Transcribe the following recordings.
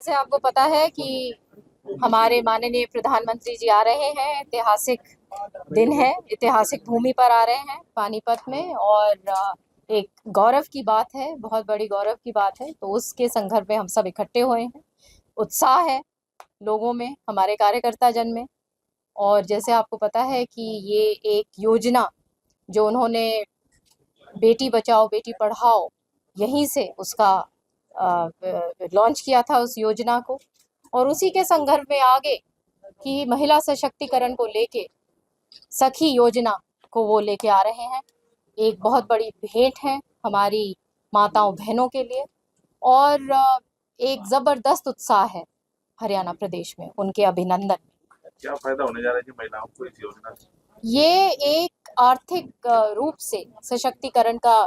से आपको पता है कि हमारे माननीय प्रधानमंत्री जी आ रहे हैं। ऐतिहासिक दिन है, ऐतिहासिक भूमि पर आ रहे हैं पानीपत में। और एक गौरव की बात है, बहुत बड़ी गौरव की बात है। तो उसके संदर्भ में हम सब इकट्ठे हुए हैं। उत्साह है लोगों में, हमारे कार्यकर्ता जन में। और जैसे आपको पता है कि ये एक योजना जो उन्होंने बेटी बचाओ बेटी पढ़ाओ यहीं से उसका लॉन्च किया था उस योजना को। और उसी के संदर्भ में आगे कि महिला सशक्तिकरण को लेके सखी योजना को वो लेके आ रहे हैं। एक बहुत बड़ी भेंट है हमारी माताओं बहनों के लिए। और एक जबरदस्त उत्साह है हरियाणा प्रदेश में उनके अभिनंदन। क्या फायदा होने जा रहा है जी महिलाओं को इस योजना से? ये एक आर्थिक रूप से सशक्तिकरण का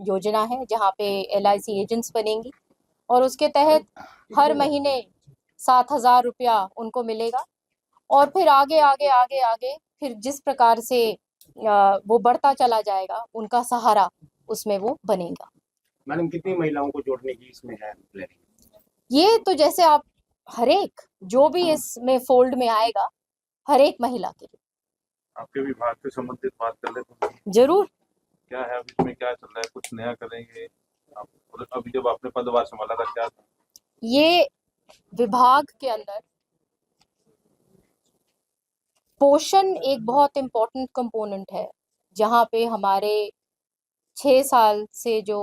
योजना है जहाँ पे LIC एजेंट्स बनेंगी और उसके तहत हर महीने 7,000 रुपया उनको मिलेगा। और फिर आगे आगे आगे आगे फिर जिस प्रकार से वो बढ़ता चला जाएगा उनका सहारा उसमें वो बनेगा। मैडम कितनी महिलाओं को जोड़ने की इसमें है प्लानिंग? ये तो जैसे आप हरेक जो भी इसमें फोल्ड में आएगा हर एक महिला के लिए आपके विभाग से संबंधित बात कर लेते हैं। जरूर। क्या है अभी इसमें, क्या चल रहा है, कुछ नया करेंगे आप? और अभी जब आपने पदभार संभाला था क्या था? ये विभाग के अंदर पोषण एक बहुत इम्पोर्टेंट कंपोनेंट है जहाँ पे हमारे 6 साल से जो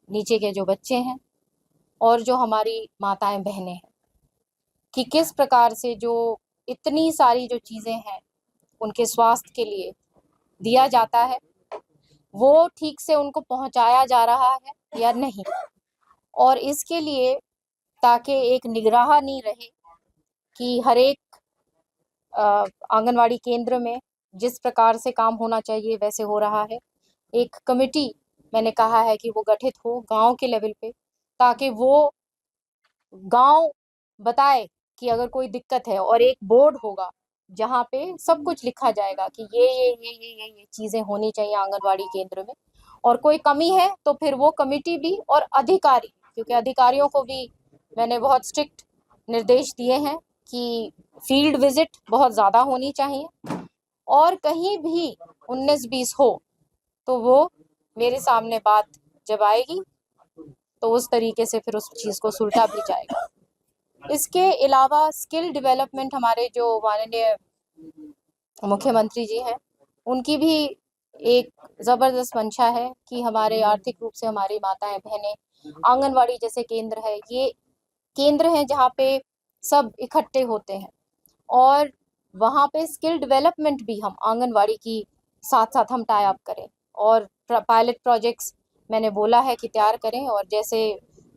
नीचे के जो बच्चे हैं और जो हमारी माताएं बहनें हैं कि किस प्रकार से जो इतनी सारी जो चीज़ें हैं उनके स्वास्थ्य के लिए दिया जाता है वो ठीक से उनको पहुंचाया जा रहा है या नहीं। और इसके लिए ताकि एक निगरानी रहे कि हर एक आंगनवाड़ी केंद्र में जिस प्रकार से काम होना चाहिए वैसे हो रहा है। एक कमेटी मैंने कहा है कि वो गठित हो गांव के लेवल पे ताकि वो गांव बताए कि अगर कोई दिक्कत है। और एक बोर्ड होगा जहाँ पे सब कुछ लिखा जाएगा कि ये चीजें होनी चाहिए आंगनवाड़ी केंद्र में। और कोई कमी है तो फिर वो कमेटी भी और अधिकारी, क्योंकि अधिकारियों को भी मैंने बहुत स्ट्रिक्ट निर्देश दिए हैं कि फील्ड विजिट बहुत ज़्यादा होनी चाहिए। और कहीं भी 19-20 हो तो वो मेरे सामने बात जब आएगी तो उस तरीके से फिर उस चीज़ को सुलझा भी जाएगा। इसके अलावा स्किल डेवलपमेंट हमारे जो माननीय मुख्यमंत्री जी हैं उनकी भी एक ज़बरदस्त मंशा है कि हमारे आर्थिक रूप से हमारी माताएं बहनें आंगनवाड़ी जैसे केंद्र है, ये केंद्र हैं जहाँ पे सब इकट्ठे होते हैं। और वहाँ पे स्किल डेवलपमेंट भी हम आंगनवाड़ी की साथ साथ हम टाई अप करें। और पायलट प्रोजेक्ट्स मैंने बोला है कि तैयार करें। और जैसे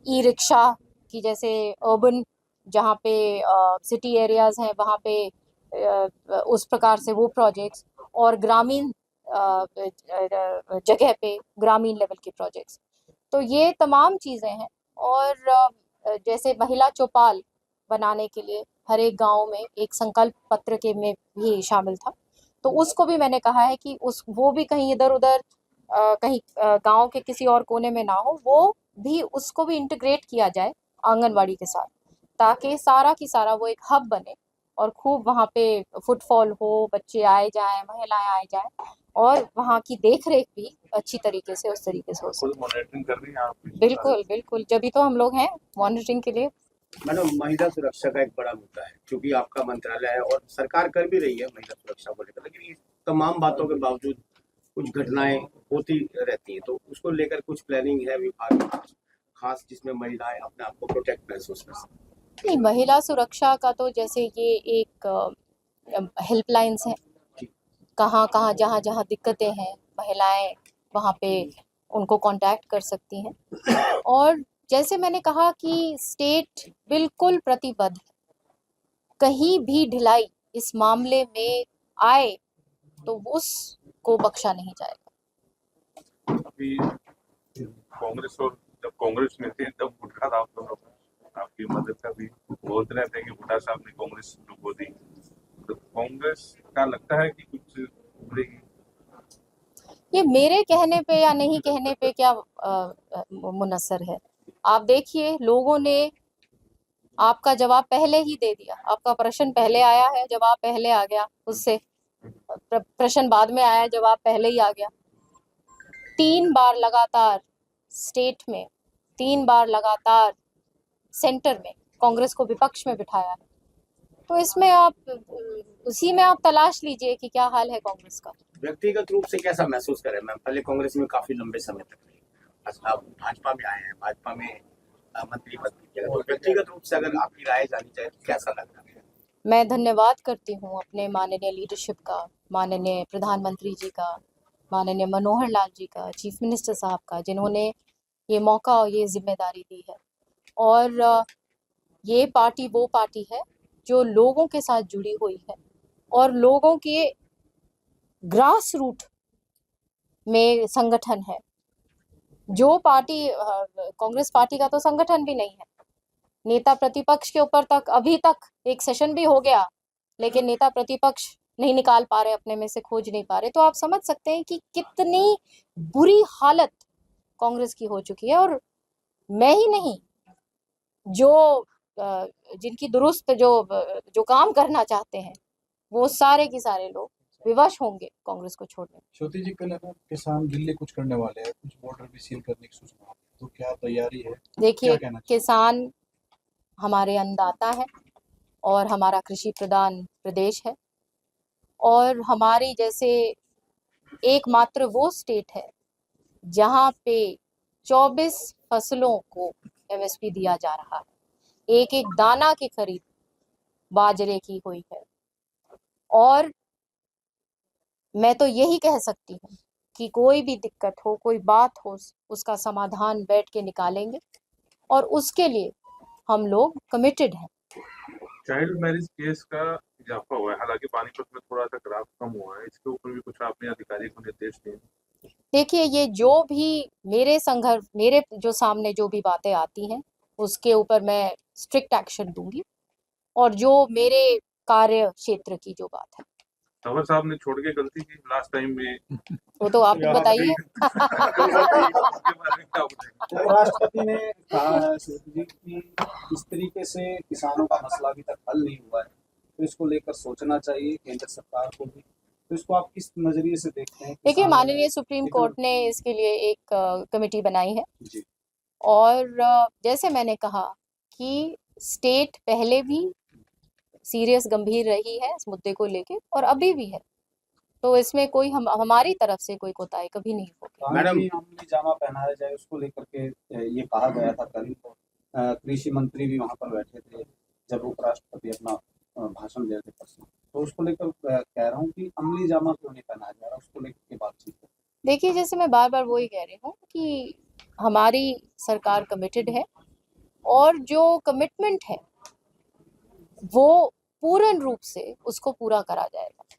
ई रिक्शा की, जैसे अर्बन जहाँ पे सिटी एरियाज हैं वहाँ पे उस प्रकार से वो प्रोजेक्ट्स। और ग्रामीण जगह पे ग्रामीण लेवल के प्रोजेक्ट्स। तो ये तमाम चीज़ें हैं। और जैसे महिला चौपाल बनाने के लिए हर एक गांव में एक संकल्प पत्र के में भी शामिल था। तो उसको भी मैंने कहा है कि उस वो भी कहीं इधर उधर कहीं गांव के किसी और कोने में ना हो, वो भी उसको भी इंटीग्रेट किया जाए आंगनवाड़ी के साथ ताकि सारा की सारा वो एक हब बने और खूब वहाँ पे फुटफॉल हो, बच्चे आए जाएं, महिलाएं आए जाएं और वहाँ की देख रेख भी अच्छी तरीके से उस तरीके से हो खुद सके। मॉनिटरिंग कर रही हैं आप? बिल्कुल बिल्कुल, जब भी तो हम लोग हैं मॉनिटरिंग के लिए। मैडम महिला सुरक्षा का एक बड़ा मुद्दा है क्योंकि आपका मंत्रालय है और सरकार कर भी रही है महिला सुरक्षा को लेकर, लेकिन इस तमाम बातों के बावजूद कुछ घटनाएं होती रहती हैं, तो उसको लेकर कुछ प्लानिंग है विभाग की खास जिसमें महिलाएं अपने आप को प्रोटेक्ट महसूस कर सकें? नहीं, महिला सुरक्षा का तो जैसे ये एक हेल्पलाइंस है, कहाँ कहाँ जहाँ जहाँ दिक्कतें हैं महिलाएं वहाँ पे उनको कांटेक्ट कर सकती हैं। और जैसे मैंने कहा कि स्टेट बिल्कुल प्रतिबद्ध है, कहीं भी ढिलाई इस मामले में आए तो उसको बख्शा नहीं जाएगा। अभी कांग्रेस, और जब कांग्रेस में थे तब गुटखा था आप दोनों का, आपकी मदद का भी बोलते रहते हैं कि भुट्टा साहब ने कांग्रेस को दी। तो कांग्रेस का लगता है कि कुछ उभरेगी? ये मेरे कहने पे या नहीं कहने पे क्या मुनस्सर है। आप देखिए लोगों ने आपका जवाब पहले ही दे दिया। आपका प्रश्न पहले आया है, जवाब पहले आ गया उससे। प्रश्न बाद में आया, जवाब पहले ही आ गया। 3 बार लगातार स्टेट में, 3 बार लगातार सेंटर में कांग्रेस को विपक्ष में बिठाया है। तो इसमें आप उसी में आप तलाश लीजिए कि क्या हाल है कांग्रेस का। व्यक्तिगत रूप से कैसा महसूस करें मैम? पहले कांग्रेस में काफी लंबे समय तक रही, अच्छा भाजपा में आए हैं, भाजपा में मंत्री पद भी किया, तो व्यक्तिगत रूप से अगर आपकी राय जानी चाहिए तो कैसा लग रहा है? मैं धन्यवाद करती हूँ अपने माननीय लीडरशिप का, माननीय प्रधानमंत्री जी का, माननीय मनोहर लाल जी का, चीफ मिनिस्टर साहब का, जिन्होंने ये मौका और ये जिम्मेदारी दी है। और ये पार्टी वो पार्टी है जो लोगों के साथ जुड़ी हुई है और लोगों के ग्रास रूट में संगठन है। जो पार्टी कांग्रेस पार्टी का तो संगठन भी नहीं है। नेता प्रतिपक्ष के ऊपर तक अभी तक एक सेशन भी हो गया, लेकिन नेता प्रतिपक्ष नहीं निकाल पा रहे, अपने में से खोज नहीं पा रहे। तो आप समझ सकते हैं कि कितनी बुरी हालत कांग्रेस की हो चुकी है। और मैं ही नहीं, जो जिनकी दुरुस्त जो काम करना चाहते हैं, वो सारे के सारे लोग विवश होंगे कांग्रेस को छोड़ने। श्रुति जी, कल किसान दिल्ली कुछ करने वाले हैं, कुछ बॉर्डर भी सील करने की सूचना है, तो क्या तैयारी है? देखिए, क्या कहना चाहिए? किसान हमारे अन्नदाता है और हमारा कृषि प्रधान प्रदेश है, और हमारी जैसे एकमात्र वो स्टेट है जहाँ पे 24 फसलों को एमएसपी दिया जा रहा है। एक एक दाना की खरीद बाजरे की हुई है। और मैं तो यही कह सकती हूँ कि कोई भी दिक्कत हो, कोई बात हो, उसका समाधान बैठ के निकालेंगे, और उसके लिए हम लोग कमिटेड हैं। चाइल्ड मैरिज केस का इजाफा हुआ है, हालांकि पानीपत में थोड़ा सा ग्राफ कम हुआ है, इसके ऊपर भी कुछ आपने अधिकारी को निर्देश दिए? देखिए, ये जो भी मेरे जो सामने जो भी बातें आती हैं, उसके ऊपर मैं स्ट्रिक्ट एक्शन दूंगी, और जो मेरे कार्य क्षेत्र की जो बात है तंवर साहब ने छोड़ के गलती की लास्ट टाइम में, वो तो आप बताइए। उसके बारे में क्या बताएंगे? राष्ट्रपति ने कहा है श्रुति जी कि इस तरीके से किसानों का मसला अभी तक हल नहीं हुआ है, तो इसको लेकर सोचना चाहिए केंद्र सरकार को भी। तो इसको आप किस नजरिए से देखते हैं? देखिए, माननीय सुप्रीम कोर्ट ने इसके लिए एक कमेटी बनाई है, जी। और जैसे मैंने कहा कि स्टेट पहले भी सीरियस गंभीर रही है इस मुद्दे को लेके, और अभी भी है। तो इसमें कोई हमारी तरफ से कोई कोताही कभी नहीं होगी। मैडम, अमली जामा पहनाया जाए उसको लेकर के ये कहा गया था कल, तो कृषि मंत्री भी वहां पर बैठे थे जब उपराष्ट्रपति अपना भाषण दे रहे थे परसों, तो उसको लेकर कह रहा हूँ कि अमली जामा क्यों नहीं पहनाया जा रहा, उसको लेकर के बातचीत है। देखिए, जैसे मैं बार बार वही कह रही हूँ कि हमारी सरकार कमिटेड है, और जो कमिटमेंट है वो पूर्ण रूप से उसको पूरा करा जाएगा।